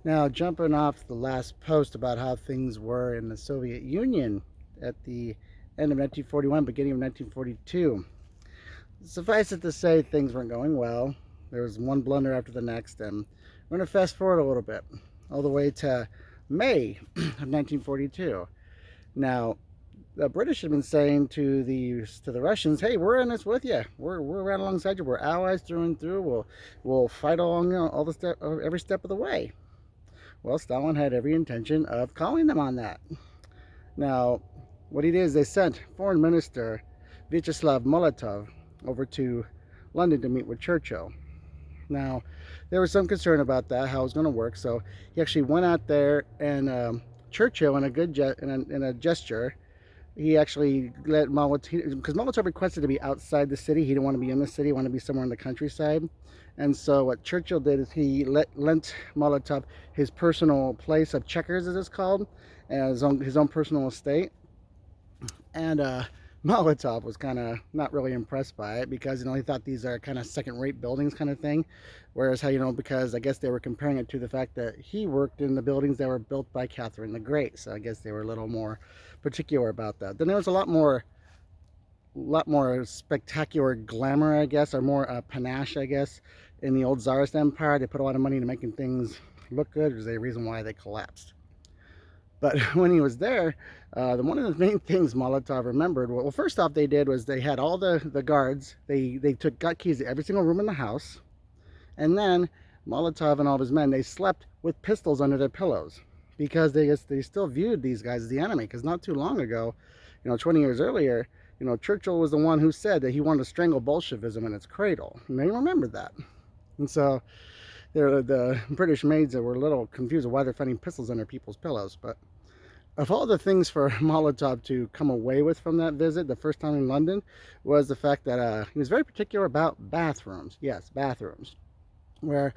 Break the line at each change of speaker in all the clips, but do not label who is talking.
Now, jumping off the last post about how things were in the Soviet Union at the end of 1941, beginning of 1942, suffice it to say, things weren't going well. There was one blunder after the next, and we're going to fast forward a little bit, all the way to May of 1942. Now, the British had been saying to the Russians, "Hey, we're in this with you. We're right alongside you. We're allies through and through. We'll fight along all the step every step of the way." Well, Stalin had every intention of calling them on that. Now, what he did is they sent Foreign Minister Molotov over to London to meet with Churchill. Now, there was some concern about that, how it was going to work. So he actually went out there, and Churchill, in a gesture, he actually let Molotov, because Molotov requested to be outside the city. He didn't want to be in the city; he wanted to be somewhere in the countryside. And so what Churchill did is he lent Molotov his personal place of Chequers, as it's called, and his own personal estate. And Molotov was kind of not really impressed by it, because he thought these are kind of second-rate buildings kind of thing. Whereas because I guess they were comparing it to the fact that he worked in the buildings that were built by Catherine the Great, so I guess they were a little more particular about that. Then there was a lot more spectacular glamour, I guess, or more panache, I guess, in the old Tsarist Empire. They put a lot of money into making things look good. There's a reason why they collapsed. But when he was there, one of the main things Molotov remembered, well, first off, they did was they had all the guards. They got keys to every single room in the house. And then Molotov and all of his men, they slept with pistols under their pillows, because they still viewed these guys as the enemy. Because not too long ago, 20 years earlier, Churchill was the one who said that he wanted to strangle Bolshevism in its cradle. And they remembered that. And so the British maids were a little confused of why they're finding pistols under people's pillows. But of all the things for Molotov to come away with from that visit, the first time in London, was the fact that he was very particular about bathrooms. Yes, bathrooms. Where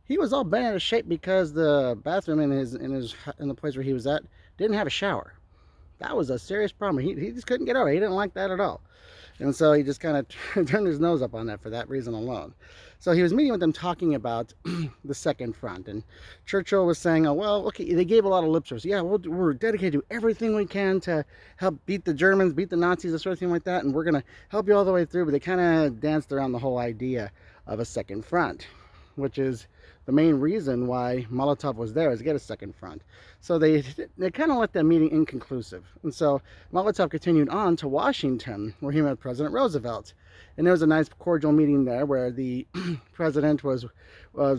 he was all bent out of shape because the bathroom in the place where he was at didn't have a shower. That was a serious problem. He just couldn't get over it. He didn't like that at all. And so he just kind of turned his nose up on that for that reason alone. So he was meeting with them, talking about the second front. And Churchill was saying, oh, well, okay, they gave a lot of lip service. Yeah, we're dedicated to everything we can to help beat the Germans, beat the Nazis, that sort of thing like that. And we're going to help you all the way through. But they kind of danced around the whole idea of a second front, which is the main reason why Molotov was there, is to get a second front. So they kind of let that meeting inconclusive. And so Molotov continued on to Washington, where he met President Roosevelt. And there was a nice cordial meeting there where the president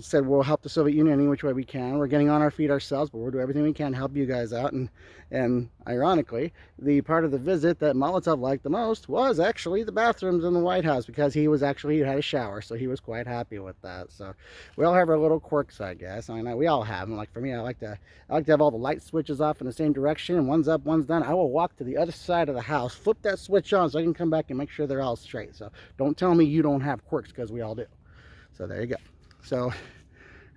said, we'll help the Soviet Union any which way we can. We're getting on our feet ourselves, but we'll do everything we can to help you guys out. And ironically, the part of the visit that Molotov liked the most was actually the bathrooms in the White House, because he had a shower, so he was quite happy with that. So we all have our little quirks, I guess. I know we all have them. Like for me, I like to have all the light switches off in the same direction, and one's up, one's down. I will walk to the other side of the house, flip that switch on, so I can come back and make sure they're all straight. So don't tell me you don't have quirks, because we all do. So there you go. So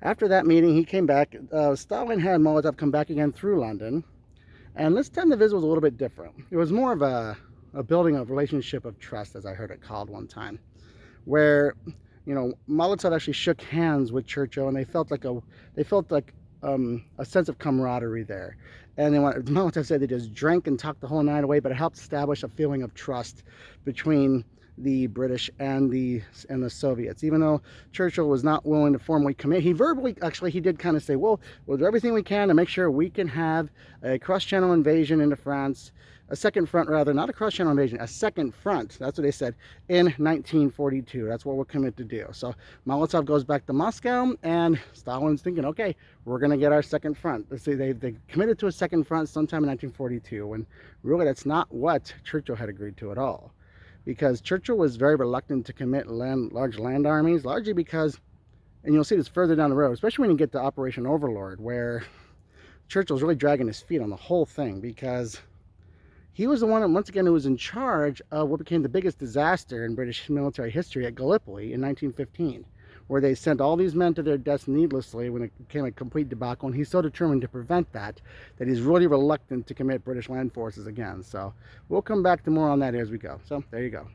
after that meeting, he came back. Stalin had Molotov come back again through London, and this time the visit was a little bit different. It was more of a building of relationship of trust, as I heard it called one time, where Molotov actually shook hands with Churchill, and they felt like a sense of camaraderie there. And then Molotov said they just drank and talked the whole night away, but it helped establish a feeling of trust between the British and the Soviets. Even though Churchill was not willing to formally commit, he did kind of say, well, we'll do everything we can to make sure we can have a cross-channel invasion into France, a second front rather, not a cross-channel invasion, a second front. That's what they said in 1942. That's what we're committed to do. So Molotov goes back to Moscow, and Stalin's thinking, okay, we're going to get our second front. They committed to a second front sometime in 1942, when really that's not what Churchill had agreed to at all. Because Churchill was very reluctant to commit large land armies, largely because, and you'll see this further down the road, especially when you get to Operation Overlord, where Churchill's really dragging his feet on the whole thing, because he was the one, once again, who was in charge of what became the biggest disaster in British military history at Gallipoli in 1915, where they sent all these men to their deaths needlessly when it became a complete debacle. And he's so determined to prevent that he's really reluctant to commit British land forces again. So we'll come back to more on that as we go. So there you go.